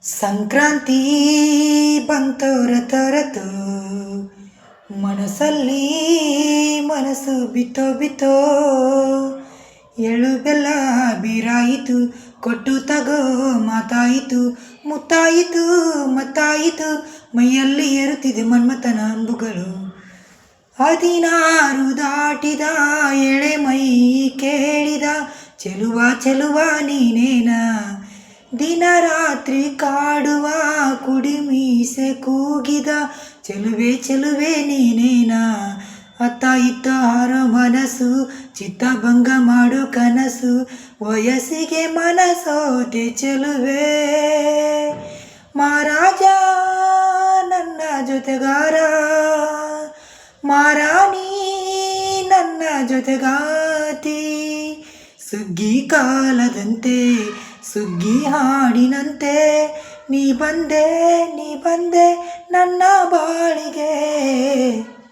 ಸಂಕ್ರಾಂತಿ ಬಂತೋರ ತರತು ಮನಸ್ಸಲ್ಲಿ ಮನಸ್ಸು ಬಿತ್ತೋ ಎಳ್ಳು ಬೆಲ್ಲ ಬೀರಾಯಿತು ಕೊಟ್ಟು ತಗೋ ಮಾತಾಯಿತು ಮುತ್ತಾಯಿತು ಮತ್ತಾಯಿತು ಮೈಯಲ್ಲಿ ಏರುತ್ತಿದೆ ಮನ್ಮಥನ ಅಂಬುಗಳು 16 ದಾಟಿದ ಎಳೆ ಮೈ ಕೇಳಿದ ಚೆಲುವ ನೀನೇನ ದಿನ ರಾತ್ರಿ ಕಾಡುವ ಕುಡಿಮೀಸೆ ಕೂಗಿದ ಚೆಲುವೆ ನೀನೇನ ಅತ್ತ ಇತ್ತ ಹಾರೋ ಮನಸ್ಸು ಚಿತ್ತಭಂಗ ಮಾಡೋ ಕನಸು ವಯಸ್ಸಿಗೆ ಮನಸೋತೆ ಚೆಲುವೆ ಮಹಾರಾಜ ನನ್ನ ಜೊತೆಗಾರ ಮಾರಾಣಿ ನನ್ನ ಜೊತೆಗಾತಿ ಸುಗ್ಗಿ ಕಾಲದಂತೆ ಸುಗ್ಗಿ ಹಾಡಿನಂತೆ ನೀ ಬಂದೆ ನನ್ನ ಬಾಳಿಗೆ